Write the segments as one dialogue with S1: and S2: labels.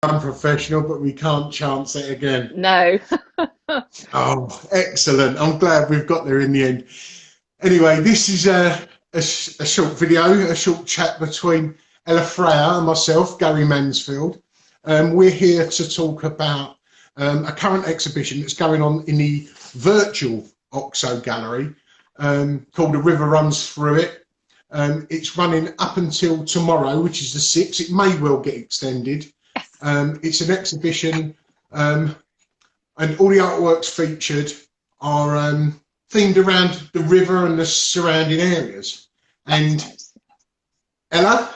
S1: unprofessional, but we can't chance it again.
S2: No.
S1: Oh, excellent. I'm glad we've got there in the end. Anyway, this is a short video, a short chat between Ella Freire and myself, Gary Mansfield. We're here to talk about a current exhibition that's going on in the virtual OXO gallery called A River Runs Through It. It's running up until tomorrow, which is the 6th. It may well get extended. It's an exhibition and all the artworks featured are themed around the river and the surrounding areas. And Ella,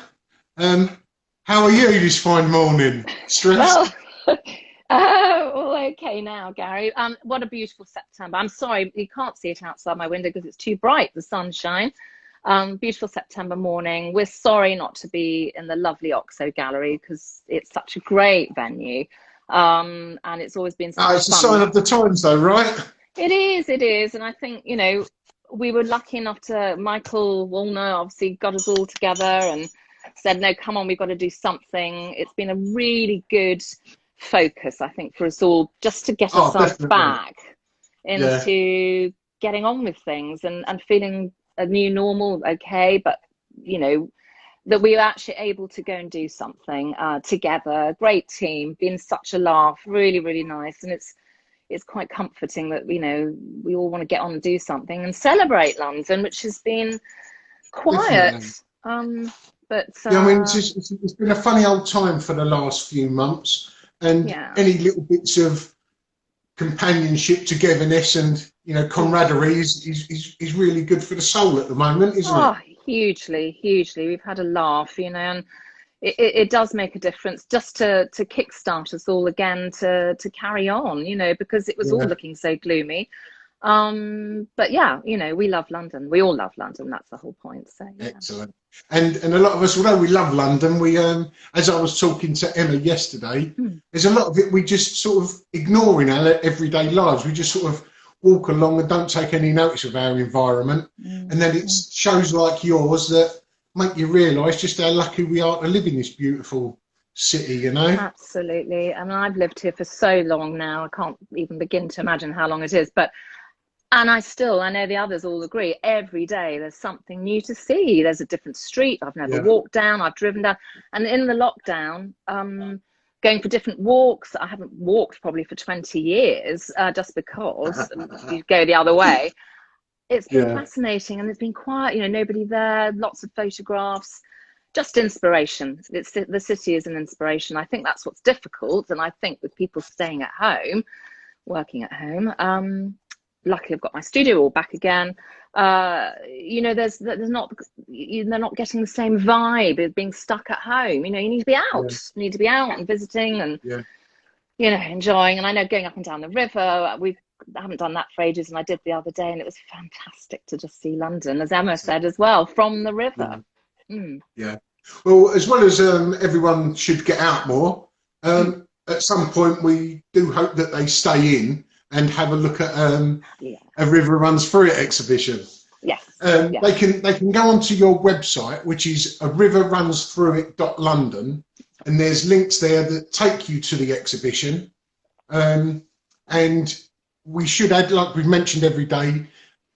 S1: how are you this fine morning? Stressed?
S2: Well, all okay now, Gary. What a beautiful September. I'm sorry, you can't see it outside my window because it's too bright, the sunshine. Beautiful September morning. We're sorry not to be in the lovely OXO gallery because it's such a great venue. And it's always been such
S1: It's a
S2: fun.
S1: sign of the times though, right?
S2: It is. And I think, you know, we were lucky enough to, Michael Woolner obviously got us all together and said, no, come on, we've got to do something. It's been a really good focus, I think, for us all, just to get ourselves
S1: Definitely.
S2: back into getting on with things and feeling a new normal, okay, but, you know, that we were actually able to go and do something together. Great team, been such a laugh, really, really nice. And it's quite comforting that, you know, we all want to get on and do something and celebrate London, which has been quiet. But
S1: yeah, I mean, it's been a funny old time for the last few months, and any little bits of companionship, togetherness, and camaraderie is really good for the soul at the moment, isn't it?
S2: Hugely. We've had a laugh, and it does make a difference just to kickstart us all again to carry on, because it was all looking so gloomy. But yeah, we love London. We all love London. That's the whole point. So
S1: excellent. And a lot of us, although we love London, we as I was talking to Emma yesterday, there's a lot of it we just sort of ignore in our everyday lives. We just sort of walk along and don't take any notice of our environment. And then it's shows like yours that make you realise just how lucky we are to live in this beautiful city,
S2: Absolutely. I mean, I've lived here for so long now. I can't even begin to imagine how long it is. And I know the others all agree, every day there's something new to see. There's a different street I've never walked down, I've driven down. And in the lockdown, going for different walks. I haven't walked probably for 20 years, just because you go the other way. It's been fascinating, and it's been quiet, nobody there, lots of photographs, just inspiration. The city is an inspiration. I think that's what's difficult. And I think with people staying at home, working at home, luckily I've got my studio all back again. There's not, they're not getting the same vibe of being stuck at home. You need to be out. You need to be out and visiting and enjoying. And I know going up and down the river, I haven't done that for ages, and I did the other day, and it was fantastic to just see London, as Emma said as well, from the river.
S1: Well, as well as everyone should get out more, at some point we do hope that they stay in and have a look at A River Runs Through It exhibition. They can go onto your website, which is ariverrunsthroughit.london, and there's links there that take you to the exhibition. And we should add, like we've mentioned every day,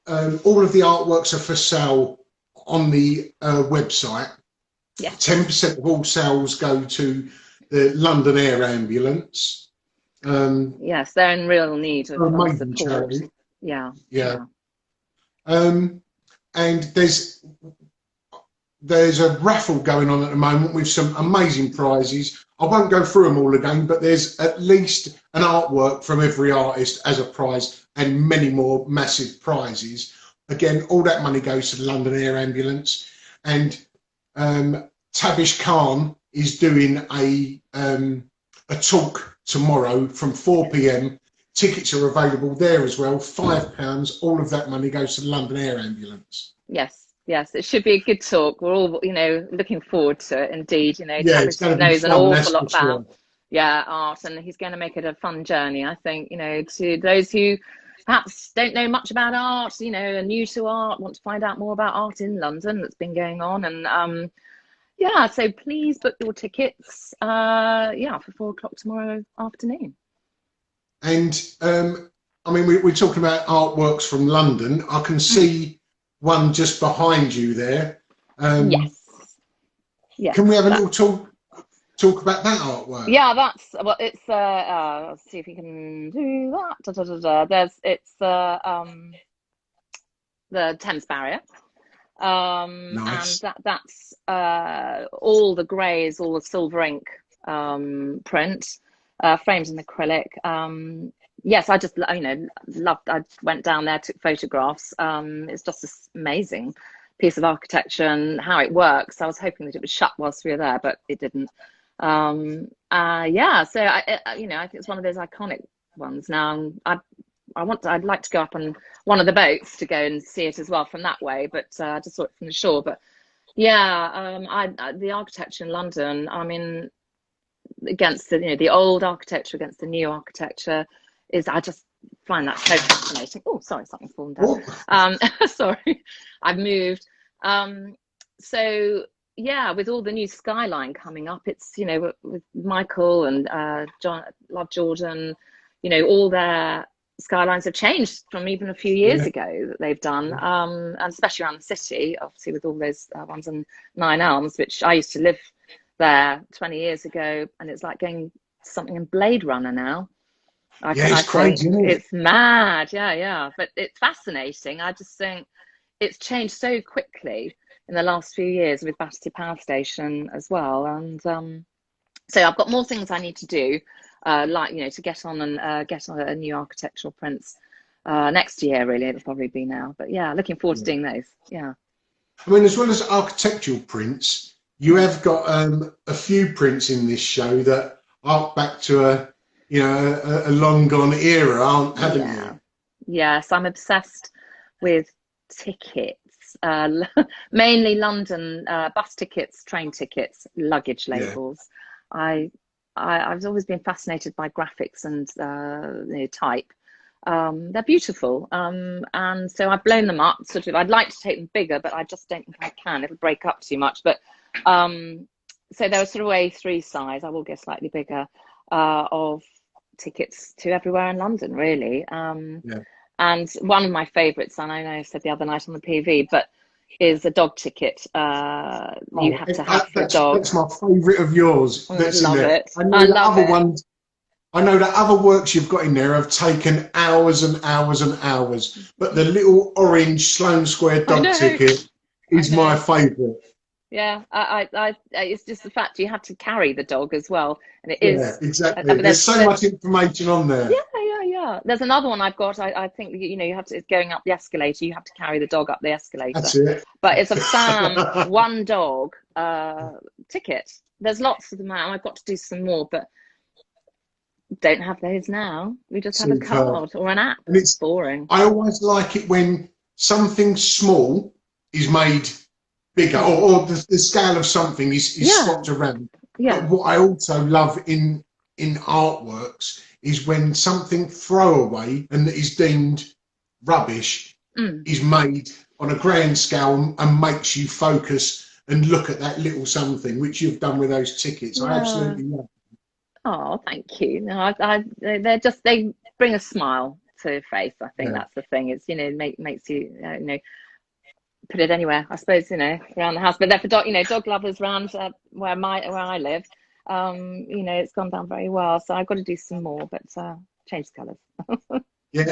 S1: all of the artworks are for sale on the website. 10% of all sales go to the London Air Ambulance.
S2: Yes, they're in real need of support.
S1: Charity. And there's a raffle going on at the moment with some amazing prizes. I won't go through them all again, but there's at least an artwork from every artist as a prize, and many more massive prizes. Again, all that money goes to the London Air Ambulance. And Tabish Khan is doing a talk tomorrow from 4 p.m. Tickets are available there as well, £5. All of that money goes to the London Air Ambulance.
S2: Yes, it should be a good talk. We're all, looking forward to it. Indeed,
S1: Tabish
S2: knows an awful lot about art, and he's going to make it a fun journey. I think, to those who perhaps don't know much about art, are new to art, want to find out more about art in London that's been going on, and Yeah, so please book your tickets. Yeah, for 4 o'clock tomorrow afternoon.
S1: And I mean, we're talking about artworks from London. I can
S2: Mm.
S1: see one just behind you there. Um,
S2: Yes, yes,
S1: can we have a
S2: that.
S1: little talk about that artwork?
S2: Yeah, that's well. It's let's see if we can do that. Da, da, da, da. It's the Thames Barrier. And
S1: Nice.
S2: that's all the greys, all the silver ink print, framed in acrylic. Yes, I just loved. I went down there, took photographs. It's just this amazing piece of architecture and how it works. I was hoping that it would shut whilst we were there, but it didn't. Yeah, so I think it's one of those iconic ones. Now, I'd like to go up on one of the boats to go and see it as well from that way, but I just saw it from the shore. But yeah, the architecture in London, I mean, against the old architecture against the new architecture I just find that so fascinating. Oh, sorry, something's fallen down.
S1: Oh,
S2: Sorry, I've moved. So yeah, with all the new skyline coming up, it's with Michael and John Love Jordan, all their skylines have changed from even a few years
S1: yeah.
S2: ago that they've done, and especially around the city, obviously with all those ones in Nine Elms, which I used to live there 20 years ago, and it's like going something in Blade Runner now.
S1: Yeah,
S2: I
S1: it's
S2: think
S1: crazy, isn't it?
S2: it's mad. Yeah, yeah, but it's fascinating. I just think it's changed so quickly in the last few years with Battersea Power Station as well, and so I've got more things I need to do, like to get on and get on a new architectural prints next year. Really, it'll probably be now, but yeah, looking forward to
S1: Yeah.
S2: doing those. Yeah.
S1: I mean, as well as architectural prints, you have got a few prints in this show that arc back to a long gone era, haven't
S2: Yeah.
S1: you?
S2: Yes, I'm obsessed with tickets, mainly London bus tickets, train tickets, luggage
S1: Yeah.
S2: labels. I, I've always been fascinated by graphics and type. They're beautiful, and so I've blown them up. Sort of, I'd like to take them bigger, but I just don't think I can. It'll break up too much. But so they're sort of A3 size. I will get slightly bigger of tickets to everywhere in London, really.
S1: Yeah.
S2: And one of my favourites, and I know I said the other night on the PV, but is a dog ticket. You
S1: Oh,
S2: have to have for a dog.
S1: that's my favourite of yours.
S2: I
S1: That's in
S2: love
S1: there.
S2: it. I love it.
S1: I know that other works you've got in there have taken hours and hours and hours, but the little orange Sloane Square
S2: I
S1: dog
S2: know.
S1: ticket
S2: I
S1: is my
S2: know.
S1: favourite.
S2: Yeah, it's just the fact you have to carry the dog as well, and it
S1: Yeah,
S2: is.
S1: exactly.
S2: But
S1: There's so
S2: there's
S1: much information on
S2: yeah,
S1: there.
S2: yeah, yeah. There's another one I've got. I think you have to. It's going up the escalator. You have to carry the dog up the escalator,
S1: That's it.
S2: but it's a Sam one dog ticket. There's lots of them out. I've got to do some more, but don't have those now. We just have a
S1: Superb.
S2: card or an app.
S1: And it's,
S2: Boring.
S1: I always like it when something small is made bigger,
S2: Mm.
S1: or the scale of something is
S2: Yeah,
S1: swapped around. But
S2: yeah,
S1: what I also love in artworks is when something throwaway and that is deemed rubbish
S2: mm.
S1: is made on a grand scale and makes you focus and look at that little something, which you've done with those tickets. I
S2: Yeah.
S1: absolutely love.
S2: Oh, thank you. No, they bring a smile to your face. I think
S1: Yeah,
S2: that's the thing. It's makes you put it anywhere. I suppose around the house, but they're for dog lovers around where I live. It's gone down very well. So I've got to do some more, but change the colours.
S1: yeah,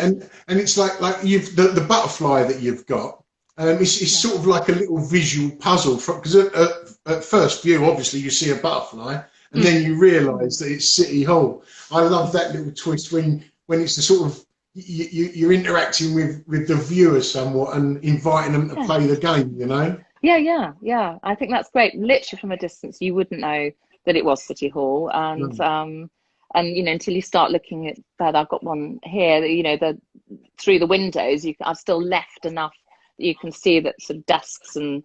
S1: and it's like you've the butterfly that you've got. It's
S2: Yeah.
S1: sort of like a little visual puzzle because at first view, obviously you see a butterfly, and
S2: Mm.
S1: then you realise that it's City Hall. I love
S2: Mm.
S1: that little twist when it's the sort of you're interacting with the viewer somewhat and inviting them to
S2: Yeah.
S1: play the game. You know.
S2: Yeah, yeah, yeah. I think that's great. Literally from a distance, you wouldn't know that it was City Hall,
S1: No.
S2: and until you start looking at that. I've got one here. The through the windows, I've still left enough that you can see that sort of desks and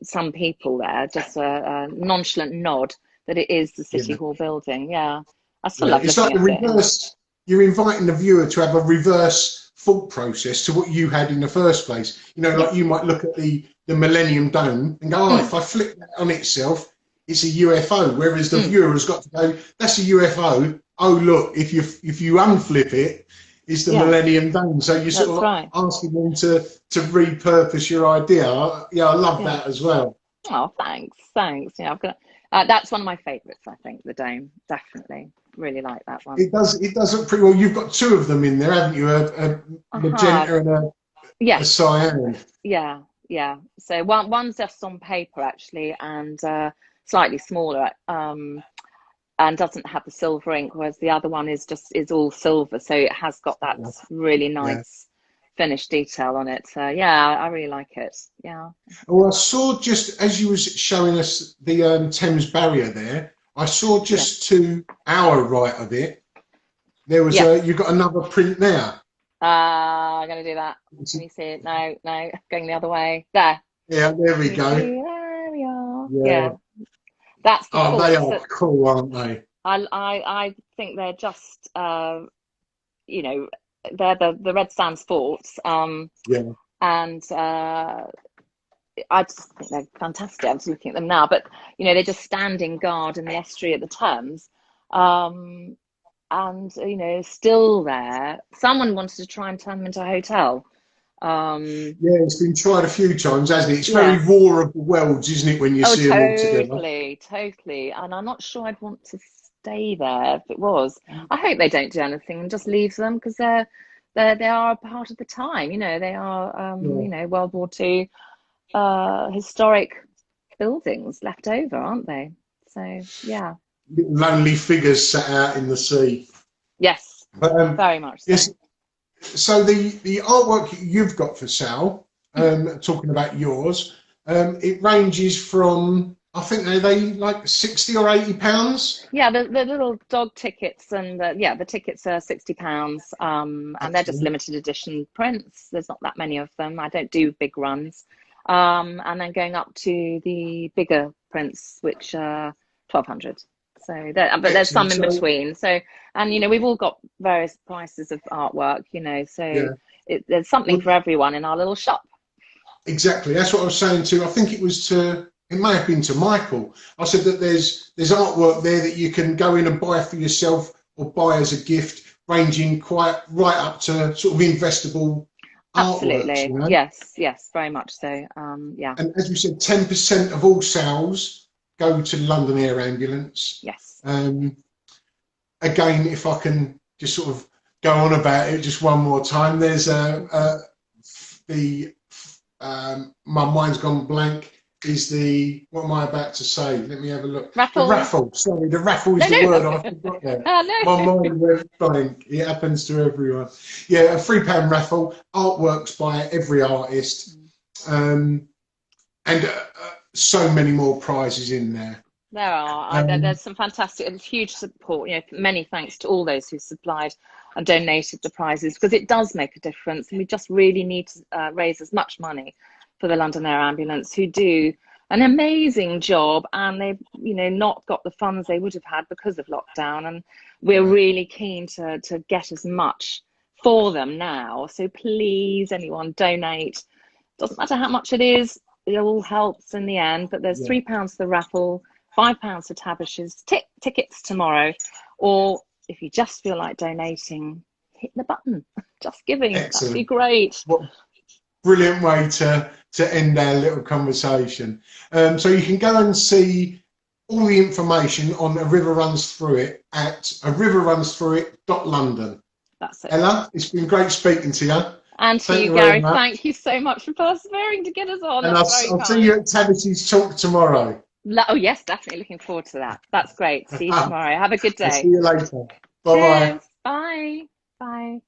S2: some people there. Just a nonchalant nod that it is the City
S1: Yeah.
S2: Hall building. Yeah, I still
S1: Yeah.
S2: love
S1: It's like
S2: looking
S1: the
S2: at it.
S1: reverse. You're inviting the viewer to have a reverse thought process to what you had in the first place. You know, like you might look at the Millennium Dome and go, oh, if I flip that on itself, it's a UFO. Whereas the viewer has got to go, that's a UFO. Oh, look, if you unflip it, it's the Millennium Dome. So you're sort of asking them to repurpose your idea. Yeah, I love that as well.
S2: Oh, thanks. Yeah, I've got that's one of my favourites. I think the dome, definitely, really like that one.
S1: It does look pretty well. You've got two of them in there, haven't you? A magenta and a cyan.
S2: Yeah. So one's just on paper actually, and slightly smaller, and doesn't have the silver ink, whereas the other one is all silver. So it has got that really nice finished detail on it. So yeah, I really like it. Yeah.
S1: Well, I saw, just as you was showing us the Thames barrier there, I saw just to our right of it, there was you've got another print there.
S2: I'm going to do that. Can you see it? No, going the other way. There.
S1: Yeah, there we go.
S2: There we are. Yeah. That's the
S1: they are cool, aren't they?
S2: I think they're just, you know, they're the Red Sands forts. And I just think they're fantastic. I'm just looking at them now, but you know, they're just standing guard in the estuary at the Thames, and you know, still there. Someone wanted to try and turn them into a hotel.
S1: It's been tried a few times, hasn't it? It's very War of the Worlds, isn't it, when you see them all together?
S2: Totally. And I'm not sure I'd want to stay there if it was. I hope they don't do anything and just leave them, because they are a part of the time. You know, they are you know, World War II historic buildings left over, aren't they? So yeah.
S1: Lonely figures sat out in the sea.
S2: Yes, but, very much so.
S1: Yes. So the artwork you've got for sale, talking about yours, it ranges from, I think they like £60 or £80.
S2: Yeah, the little dog tickets, and the tickets are £60, and they're just limited edition prints. There's not that many of them. I don't do big runs, and then going up to the bigger prints, which are 1200. So, but there's some in between. So, and you know, we've all got various prices of artwork, you know, so there's something for everyone in our little shop.
S1: Exactly. That's what I was saying to, I think it may have been to Michael. I said that there's artwork there that you can go in and buy for yourself or buy as a gift, ranging quite right up to sort of investable
S2: Absolutely.
S1: artworks, you know?
S2: Yes, very much so. Yeah.
S1: And as we said, 10% of all sales go to London Air Ambulance.
S2: Yes.
S1: Again, if I can just sort of go on about it just one more time, there's my mind's gone blank. Is what am I about to say? Let me have a look.
S2: Raffle.
S1: The raffle. Sorry, the raffle is the word I forgot there.
S2: No.
S1: My mind went blank. It happens to everyone. Yeah, a £3 raffle. Artworks by every artist, and so many more prizes in there.
S2: There are. There's some fantastic and huge support. You know, many thanks to all those who supplied and donated the prizes, because it does make a difference, and we just really need to raise as much money for the London Air Ambulance, who do an amazing job, and they've, you know, not got the funds they would have had because of lockdown, and we're really keen to get as much for them now. So please, anyone, donate. Doesn't matter how much it is, it all helps in the end. But there's £3 for the raffle, £5 for Tabish's tickets tomorrow, or if you just feel like donating, hit the button, just giving. Excellent. That'd be great.
S1: What brilliant way to end our little conversation. So you can go and see all the information on A River Runs Through It at ariverrunsthroughit.london.
S2: That's it.
S1: Ella, it's been great speaking to you.
S2: And to you, Gary, thank you so much for persevering to get us on.
S1: And I'll see you at Tabithy's talk tomorrow.
S2: Oh, yes, definitely. Looking forward to that. That's great. See you tomorrow. Have a good day.
S1: I'll see you later. Bye-bye.
S2: Bye. Bye.